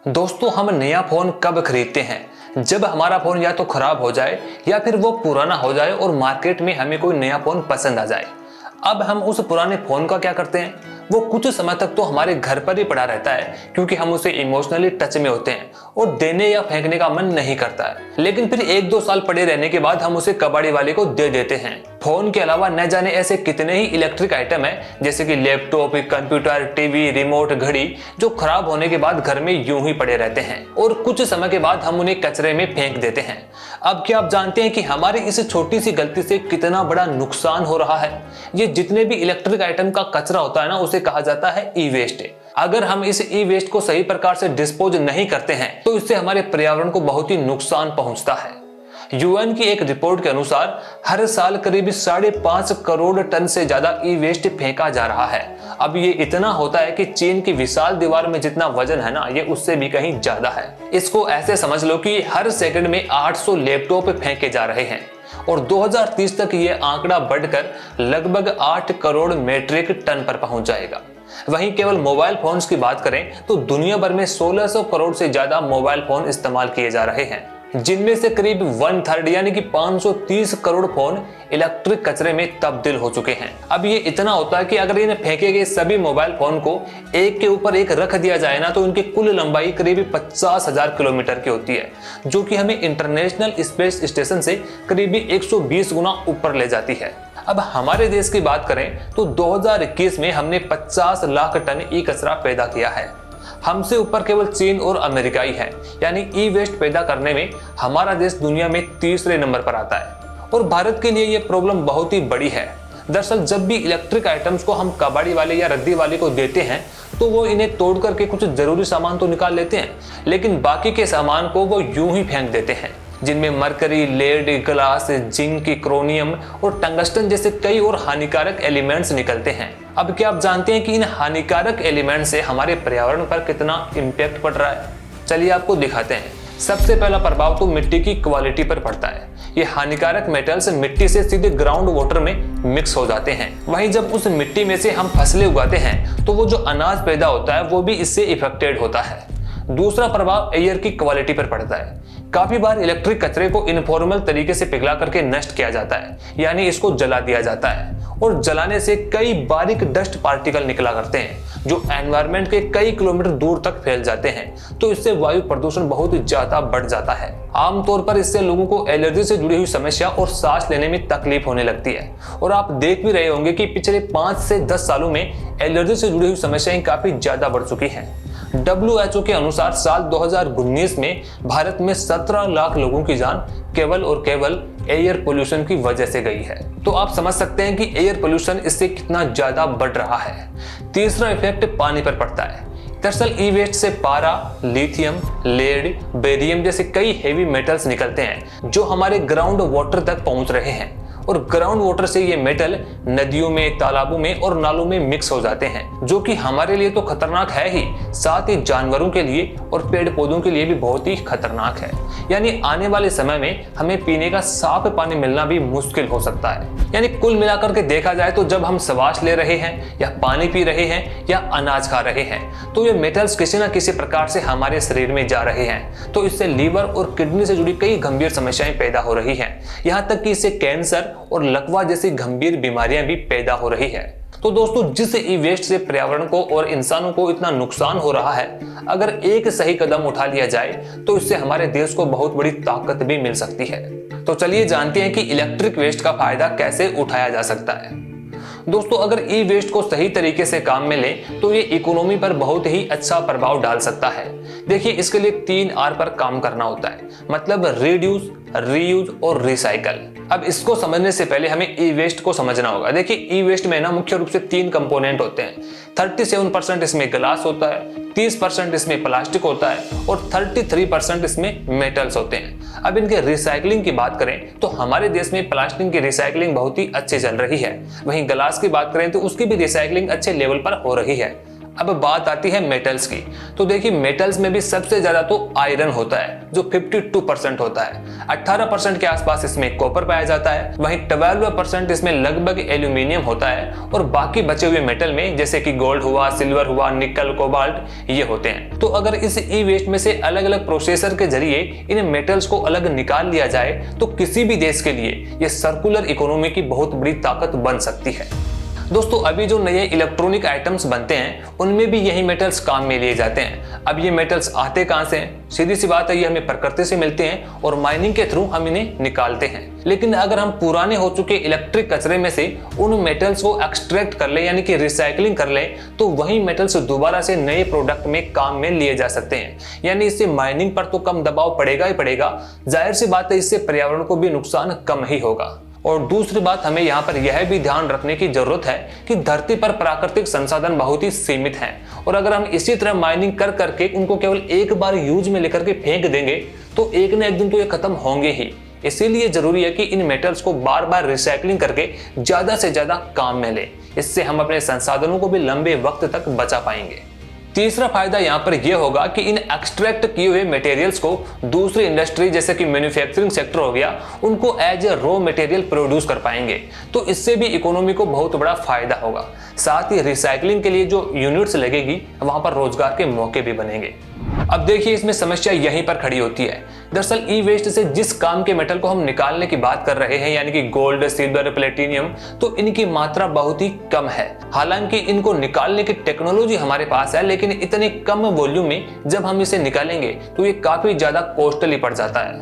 दोस्तों, हम नया फोन कब खरीदते हैं? जब हमारा फोन या तो खराब हो जाए या फिर वो पुराना हो जाए और मार्केट में हमें कोई नया फोन पसंद आ जाए। अब हम उस पुराने फोन का क्या करते हैं? वो कुछ समय तक तो हमारे घर पर ही पड़ा रहता है क्योंकि हम उसे इमोशनली टच में होते हैं और देने या फेंकने का मन नहीं करता है। लेकिन फिर 1-2 साल पड़े रहने के बाद हम उसे कबाड़ी वाले को दे देते हैं। फोन के अलावा न जाने ऐसे कितने ही इलेक्ट्रिक आइटम हैं, जैसे कि लैपटॉप, कंप्यूटर, टीवी, रिमोट, घड़ी, जो खराब होने के बाद घर में यूं ही पड़े रहते हैं और कुछ समय के बाद हम उन्हें कचरे में फेंक देते हैं। अब क्या आप जानते हैं कि हमारी इस छोटी सी गलती से कितना बड़ा नुकसान हो रहा है? ये जितने भी इलेक्ट्रिक आइटम का कचरा होता है ना, उसे कहा जाता है ई वेस्ट। अगर हम इस ई वेस्ट को सही प्रकार से डिस्पोज नहीं करते हैं तो इससे हमारे पर्यावरण को बहुत ही नुकसान पहुंचता है। यूएन की एक रिपोर्ट के अनुसार हर साल करीब 5.5 करोड़ टन से ज्यादा ई वेस्ट फेंका जा रहा है। अब ये इतना होता है कि चीन की विशाल दीवार में जितना वजन है ना, ये उससे भी कहीं ज्यादा है। इसको ऐसे समझ लो कि हर सेकंड में 800 लैपटॉप फेंके जा रहे हैं और 2030 तक ये आंकड़ा बढ़कर लगभग 8 करोड़ मीट्रिक टन पर पहुंच जाएगा। वहीं केवल मोबाइल फोन्स की बात करें तो दुनिया भर में 1600 करोड़ से ज्यादा मोबाइल फोन इस्तेमाल किए जा रहे हैं, जिनमें से करीब 1/3 यानी कि 530 करोड़ फोन इलेक्ट्रिक कचरे में तब्दील हो चुके हैं। अब ये इतना होता है कि अगर इन्हें फेंके गए सभी मोबाइल फोन को एक के ऊपर एक रख दिया जाए ना, तो उनकी कुल लंबाई करीब 50,000 किलोमीटर की होती है, जो कि हमें इंटरनेशनल स्पेस स्टेशन से करीब 120 गुना ऊपर ले जाती है। अब हमारे देश की बात करें तो 2021 में हमने 50 लाख टन ई कचरा पैदा किया है। हमसे ऊपर केवल चीन और अमेरिका ही है, यानी ई वेस्ट पैदा करने में हमारा देश दुनिया में तीसरे नंबर पर आता है और भारत के लिए ये प्रॉब्लम बहुत ही बड़ी है। दरअसल जब भी इलेक्ट्रिक आइटम्स को हम कबाड़ी वाले या रद्दी वाले को देते हैं तो वो इन्हें तोड़ करके कुछ जरूरी सामान तो निकाल लेते हैं, लेकिन बाकी के सामान को वो यूं ही फेंक देते हैं, जिनमें mercury, lead, glass, zinc, chromium और टंगस्टन जैसे कई और हानिकारक एलिमेंट्स निकलते हैं। अब क्या आप जानते हैं कि इन हानिकारक एलिमेंट से हमारे पर्यावरण पर कितना इम्पैक्ट पड़ रहा है? चलिए आपको दिखाते हैं। सबसे पहला प्रभाव तो मिट्टी की क्वालिटी पर पड़ता है। ये हानिकारक मेटल्स मिट्टी से सीधे ग्राउंड वाटर में मिक्स हो जाते हैं। वहीं जब उस मिट्टी में से हम फसलें उगाते हैं तो वो जो अनाज पैदा होता है वो भी इससे इफेक्टेड होता है। दूसरा प्रभाव एयर की क्वालिटी पर पड़ता है। काफी बार इलेक्ट्रिक कचरे को इनफॉर्मल तरीके से पिघला करके नष्ट किया जाता है, यानी इसको जला दिया जाता है और जलाने से कई बारीक डस्ट पार्टिकल निकला करते हैं जो एनवायरनमेंट के कई किलोमीटर दूर तक फैल जाते हैं। तो इससे वायु प्रदूषण बहुत ही ज्यादा बढ़ जाता है। आमतौर पर इससे लोगों को एलर्जी से जुड़ी हुई समस्या और सांस लेने में तकलीफ होने लगती है और आप देख भी रहे होंगे कि पिछले 5 से 10 सालों में एलर्जी से जुड़ी हुई समस्याएं काफी ज्यादा बढ़ चुकी हैं। WHO के अनुसार साल 2019 में भारत में 17 लाख लोगों की जान केवल और केवल एयर पोल्यूशन की वजह से गई है। तो आप समझ सकते हैं कि एयर पोल्यूशन इससे कितना ज्यादा बढ़ रहा है। तीसरा इफेक्ट पानी पर पड़ता है। दरअसल ई वेस्ट से पारा, लिथियम, लेड, बेरियम जैसे कई हेवी मेटल्स निकलते हैं जो हमारे ग्राउंड वाटर तक पहुंच रहे हैं और ग्राउंड वाटर से ये मेटल नदियों में, तालाबों में और नालों में मिक्स हो जाते हैं, जो कि हमारे लिए तो खतरनाक है ही, साथ ही जानवरों के लिए और पेड़ पौधों के लिए भी बहुत ही खतरनाक है। यानी आने वाले समय में हमें पीने का साफ पानी मिलना भी मुश्किल हो सकता है। यानी कुल मिलाकर के देखा जाए तो जब हम श्वास ले रहे हैं या पानी पी रहे हैं या अनाज खा रहे हैं तो ये मेटल्स किसी न किसी प्रकार से हमारे शरीर में जा रहे हैं। तो इससे लीवर और किडनी से जुड़ी कई गंभीर समस्याएं पैदा हो रही हैं। यहाँ तक कि इससे कैंसर और लकवा जैसी गंभीर बीमारियां भी पैदा हो रही है। तो दोस्तों, जिस ई वेस्ट से पर्यावरण को और इंसानों को इतना नुकसान हो रहा है, अगर एक सही कदम उठा लिया जाए तो इससे हमारे देश को बहुत बड़ी ताकत भी मिल सकती है। तो चलिए जानते हैं कि इलेक्ट्रिक वेस्ट का फायदा कैसे उठाया जा सकता है। दोस्तों, अगर ई वेस्ट को सही तरीके से काम में लें तो ये इकोनॉमी पर बहुत ही अच्छा प्रभाव डाल सकता है। देखिए, इसके लिए 3 R पर काम करना होता है, मतलब रिड्यूस, रीयूज और रिसाइकल। अब इसको समझने से पहले हमें ई वेस्ट को समझना होगा। देखिए, ई वेस्ट में ना मुख्य रूप से 3 कंपोनेंट होते हैं। 37% इसमें ग्लास होता है, 30% इसमें प्लास्टिक होता है और 33% इसमें मेटल्स होते हैं। अब इनके रिसाइकलिंग की बात करें तो हमारे देश में प्लास्टिक की रिसाइकलिंग बहुत ही अच्छी चल रही है। वहीं ग्लास की बात करें तो उसकी भी रिसाइकलिंग अच्छे लेवल पर हो रही है। अब बात आती है मेटल्स की। तो देखिए मेटल्स में भी सबसे ज्यादा तो आयरन होता है जो 52% होता है। 18% के आसपास इसमें कॉपर पाया जाता है, वहीं 12% इसमें लगभग एल्यूमिनियम होता है और बाकी बचे हुए मेटल में जैसे कि गोल्ड हुआ, सिल्वर हुआ, निकल, कोबाल्ट ये होते हैं। तो अगर इस ई वेस्ट में से अलग अलग प्रोसेसर के जरिए इन मेटल्स को अलग निकाल लिया जाए तो किसी भी देश के लिए यह सर्कुलर इकोनॉमी की बहुत बड़ी ताकत बन सकती है। दोस्तों अभी जो नए इलेक्ट्रॉनिक आइटम्स बनते हैं उनमें भी यही मेटल्स काम में लिए जाते हैं। अब ये मेटल्स आते कहां से हैं? सीधी सी बात है, ये हमें प्रकृति से मिलते हैं और माइनिंग के थ्रू हम इन्हें निकालते हैं। लेकिन अगर हम पुराने हो चुके इलेक्ट्रिक कचरे में से उन मेटल्स को एक्सट्रैक्ट कर ले यानी कि रिसाइकलिंग कर ले तो वही मेटल्स दोबारा से नए प्रोडक्ट में काम में लिए जा सकते हैं। यानी इससे माइनिंग पर तो कम दबाव पड़ेगा ही पड़ेगा, जाहिर सी बात है इससे पर्यावरण को भी नुकसान कम ही होगा। और दूसरी बात हमें यहाँ पर यह भी ध्यान रखने की जरूरत है कि धरती पर प्राकृतिक संसाधन बहुत ही सीमित हैं और अगर हम इसी तरह माइनिंग कर करके उनको केवल एक बार यूज में लेकर के फेंक देंगे तो एक न एक दिन तो ये खत्म होंगे ही। इसीलिए जरूरी है कि इन मेटल्स को बार बार रिसाइकलिंग करके ज्यादा से ज्यादा काम में लें। इससे हम अपने संसाधनों को भी लंबे वक्त तक बचा पाएंगे। तीसरा फायदा यहाँ पर यह होगा कि इन एक्सट्रैक्ट किए हुए मटेरियल्स को दूसरी इंडस्ट्री जैसे कि मैन्युफैक्चरिंग सेक्टर हो गया उनको as a raw material produce कर पाएंगे। तो इससे भी इकोनॉमी को बहुत बड़ा फायदा होगा। साथ ही रिसाइकलिंग के लिए जो यूनिट्स लगेगी वहां पर रोजगार के मौके भी बनेंगे। अब देखिए इसमें समस्या यहीं पर खड़ी होती है। दरअसल ई वेस्ट से जिस काम के मेटल को हम निकालने की बात कर रहे हैं यानी कि गोल्ड, सिल्वर, प्लेटिनियम, तो इनकी मात्रा बहुत ही कम है। हालांकि इनको निकालने की टेक्नोलॉजी हमारे पास है लेकिन इतने कम वॉल्यूम में जब हम इसे निकालेंगे तो ये काफी ज्यादा कॉस्टली पड़ जाता है।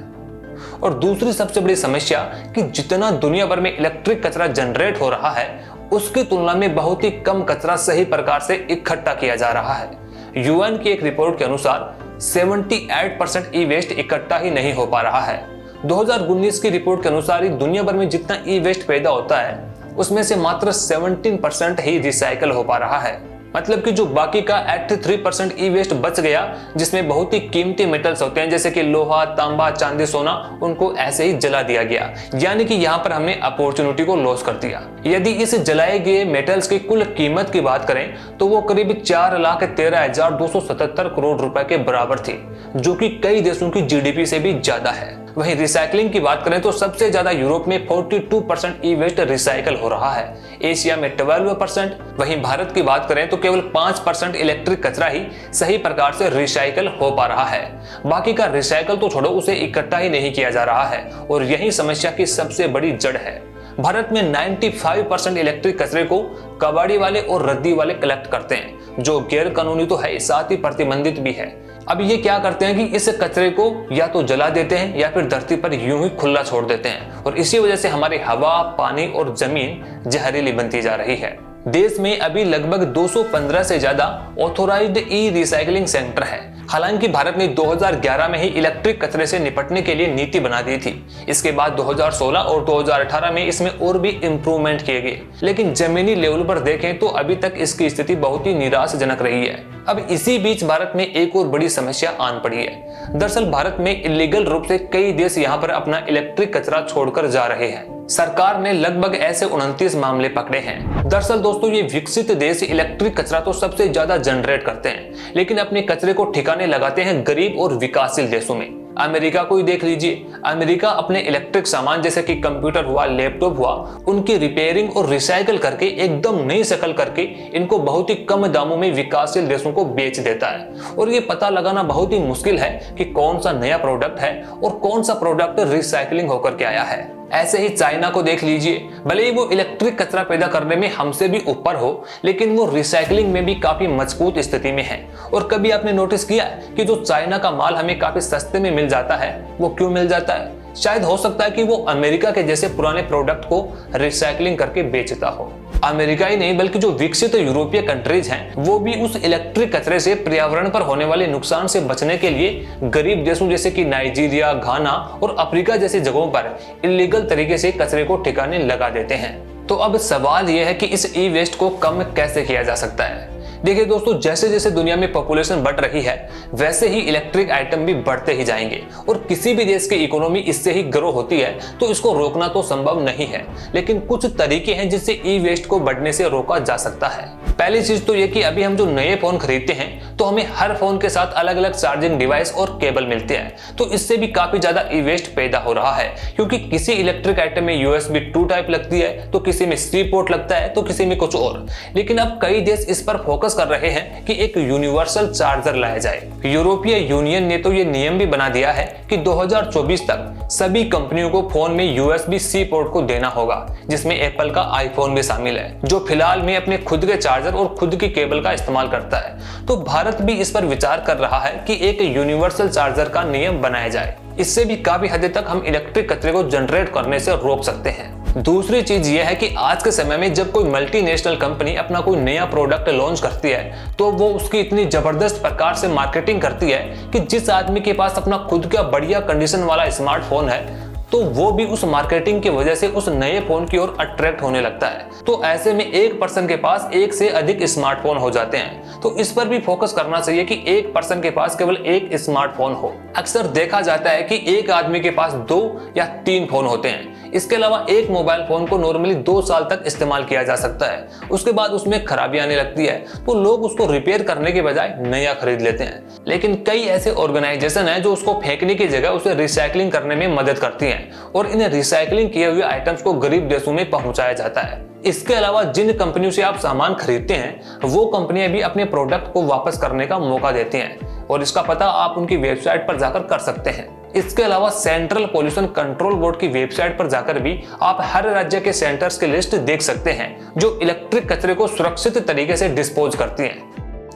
और दूसरी सबसे बड़ी समस्या कि जितना दुनिया भर में इलेक्ट्रिक कचरा जनरेट हो रहा है उसकी तुलना में बहुत ही कम कचरा सही प्रकार से इकट्ठा किया जा रहा है। यूएन की एक रिपोर्ट के अनुसार 78% ई वेस्ट इकट्ठा ही नहीं हो पा रहा है। 2019 की रिपोर्ट के अनुसार दुनिया भर में जितना ई वेस्ट पैदा होता है उसमें से मात्र 17% ही रिसाइकल हो पा रहा है। मतलब कि जो बाकी का 83% ई वेस्ट बच गया जिसमें बहुत ही कीमती मेटल्स होते हैं जैसे कि लोहा, तांबा, चांदी, सोना, उनको ऐसे ही जला दिया गया। यानी कि यहाँ पर हमने अपॉर्चुनिटी को लॉस कर दिया। यदि इस जलाए गए मेटल्स की कुल कीमत की बात करें तो वो करीब 4,13,277 करोड़ रुपए के बराबर थी, जो कि कई देशों की जीडीपी से भी ज्यादा है। वहीं रिसाइकलिंग की बात करें तो सबसे ज्यादा यूरोप में 42% ई वेस्ट रिसाइकल हो रहा है, एशिया में 12%, वहीं भारत की बात करें तो केवल 5% इलेक्ट्रिक कचरा ही सही प्रकार से रिसाइकल हो पा रहा है। बाकी का रिसाइकल तो छोड़ो, उसे इकट्ठा ही नहीं किया जा रहा है और यही समस्या की सबसे बड़ी जड़ है। भारत में 95% इलेक्ट्रिक कचरे को कबाड़ी वाले और रद्दी वाले कलेक्ट करते हैं, जो गैर कानूनी तो है साथ ही प्रतिबंधित भी है। अब ये क्या करते हैं कि इस कचरे को या तो जला देते हैं या फिर धरती पर यूं ही खुला छोड़ देते हैं और इसी वजह से हमारी हवा, पानी और जमीन जहरीली बनती जा रही है। देश में अभी लगभग 215 से ज्यादा ऑथोराइज्ड ई रिसाइकलिंग सेंटर है। हालांकि भारत ने 2011 में ही इलेक्ट्रिक कचरे से निपटने के लिए नीति बना दी थी। इसके बाद 2016 और 2018 में इसमें और भी इंप्रूवमेंट किए गए, लेकिन जमीनी लेवल पर देखें तो अभी तक इसकी स्थिति बहुत ही निराशाजनक रही है। अब इसी बीच भारत में एक और बड़ी समस्या आन पड़ी है। दरअसल भारत में इलीगल रूप से कई देश यहाँ पर अपना इलेक्ट्रिक कचरा छोड़कर जा रहे हैं। सरकार ने लगभग ऐसे 29 मामले पकड़े हैं। दरअसल दोस्तों ये विकसित देश इलेक्ट्रिक कचरा तो सबसे ज्यादा जनरेट करते हैं, लेकिन अपने कचरे को ठिकाने लगाते हैं गरीब और विकासशील देशों में। अमेरिका को ही देख लीजिए। अमेरिका अपने इलेक्ट्रिक सामान जैसे कि कंप्यूटर हुआ, लैपटॉप हुआ, उनकी रिपेयरिंग और रिसाइकल करके एकदम नई शक्ल करके इनको बहुत ही कम दामों में विकासशील देशों को बेच देता है। और ये पता लगाना बहुत ही मुश्किल है कि कौन सा नया प्रोडक्ट है और कौन सा प्रोडक्ट रिसाइकलिंग होकर के आया है। ऐसे ही चाइना को देख लीजिए। भले ही वो इलेक्ट्रिक कचरा पैदा करने में हमसे भी ऊपर हो, लेकिन वो रिसाइकलिंग में भी काफी मजबूत स्थिति में है। और कभी आपने नोटिस किया कि जो चाइना का माल हमें काफी सस्ते में मिल जाता है, वो क्यों मिल जाता है? शायद हो सकता है कि वो अमेरिका के जैसे पुराने प्रोडक्ट को रिसाइकलिंग करके बेचता हो। अमेरिका ही नहीं बल्कि जो विकसित यूरोपीय कंट्रीज हैं वो भी उस इलेक्ट्रिक कचरे से पर्यावरण पर होने वाले नुकसान से बचने के लिए गरीब देशों जैसे कि नाइजीरिया, घाना और अफ्रीका जैसी जगहों पर इलीगल तरीके से कचरे को ठिकाने लगा देते हैं। तो अब सवाल यह है कि इस ई वेस्ट को कम कैसे किया जा सकता है। देखिए दोस्तों, जैसे जैसे दुनिया में पॉपुलेशन बढ़ रही है वैसे ही इलेक्ट्रिक आइटम भी बढ़ते ही जाएंगे और किसी भी देश की इकोनॉमी इससे ही ग्रो होती है, तो इसको रोकना तो संभव नहीं है। लेकिन कुछ तरीके हैं जिससे ई वेस्ट को बढ़ने से रोका जा सकता है। पहली चीज तो ये कि अभी हम जो नए फोन खरीदते हैं तो हमें हर फोन के साथ अलग अलग चार्जिंग डिवाइस और केबल मिलते हैं, तो इससे भी काफी ज्यादा ई वेस्ट पैदा हो रहा है, क्योंकि किसी इलेक्ट्रिक आइटम में USB 2 टाइप लगती है, तो किसी में C पोर्ट लगता है, तो किसी में कुछ और। लेकिन अब कई देश इस पर फोकस कर रहे हैं कि एक यूनिवर्सल चार्जर लाया जाए। यूरोपीय यूनियन ने तो ये नियम भी बना दिया है कि 2024 तक सभी कंपनियों को फोन में USB-C पोर्ट को देना होगा, जिसमें एप्पल का आईफोन भी शामिल है, जो फिलहाल में अपने खुद के चार्जर और खुद की केबल का इस्तेमाल करता है। तो भारत भी इस पर विचार कर रहा है कि एक यूनिवर्सल चार्जर का नियम बनाया जाए। इससे भी काफी हद तक हम इलेक्ट्रिक कचरे को जनरेट करने से रोक सकते हैं। दूसरी चीज यह है कि आज के समय में जब कोई मल्टीनेशनल कंपनी अपना कोई नया प्रोडक्ट लॉन्च करती है तो वो उसकी इतनी जबरदस्त प्रकार से मार्केटिंग करती है कि जिस आदमी के पास अपना खुद का बढ़िया कंडीशन वाला स्मार्टफोन है तो वो भी उस मार्केटिंग की वजह से उस नए फोन की ओर अट्रैक्ट होने लगता है। तो ऐसे में एक पर्सन के पास एक से अधिक स्मार्टफोन हो जाते हैं, तो इस पर भी फोकस करना चाहिए कि एक पर्सन के पास केवल एक स्मार्टफोन हो। अक्सर देखा जाता है कि एक आदमी के पास 2 या 3 फोन होते हैं। इसके अलावा एक मोबाइल फोन को नॉर्मली 2 साल तक इस्तेमाल किया जा सकता है, उसके बाद उसमें खराबी आने लगती है, तो लोग उसको रिपेयर करने के बजाय नया खरीद लेते हैं। लेकिन कई ऐसे ऑर्गेनाइजेशन हैं जो उसको फेंकने की जगह उसे रिसाइकलिंग करने में मदद करती हैं और इन रिसाइकलिंग किए हुए आइटम्स को गरीब देशों में पहुंचाया जाता है। इसके अलावा जिन कंपनियों से आप सामान खरीदते हैं वो कंपनियां भी अपने प्रोडक्ट को वापस करने का मौका देती हैं, और इसका पता आप उनकी वेबसाइट पर जाकर कर सकते हैं। इसके अलावा सेंट्रल पोल्यूशन कंट्रोल बोर्ड की वेबसाइट पर जाकर भी आप हर राज्य के सेंटर्स की लिस्ट देख सकते हैं जो इलेक्ट्रिक कचरे को सुरक्षित तरीके से डिस्पोज करती हैं।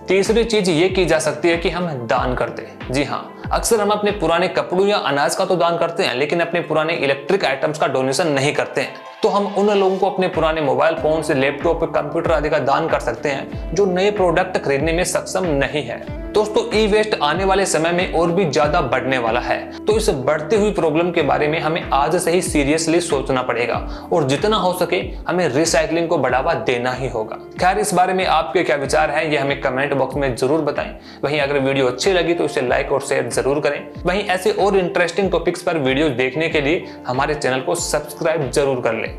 तीसरी चीज ये की जा सकती है कि हम दान कर दें। जी हाँ, अक्सर हम अपने पुराने कपड़ों या अनाज का तो दान करते हैं, लेकिन अपने पुराने इलेक्ट्रिक आइटम्स का डोनेशन नहीं करते हैं। तो हम उन लोगों को अपने पुराने मोबाइल फोन से लैपटॉप, कंप्यूटर आदि का दान कर सकते हैं जो नए प्रोडक्ट खरीदने में सक्षम नहीं है। दोस्तों, ई वेस्ट आने वाले समय में और भी ज्यादा बढ़ने वाला है, तो इस बढ़ती हुई प्रॉब्लम के बारे में हमें आज से ही सीरियसली सोचना पड़ेगा और जितना हो सके हमें रिसाइकलिंग को बढ़ावा देना ही होगा। खैर, इस बारे में आपके क्या विचार हैं, ये हमें कमेंट बॉक्स में जरूर बताएं। वहीं अगर वीडियो अच्छी लगी तो इसे लाइक और शेयर जरूर करें। वहीं ऐसे और इंटरेस्टिंग टॉपिक्स पर वीडियो देखने के लिए हमारे चैनल को सब्सक्राइब जरूर कर लें।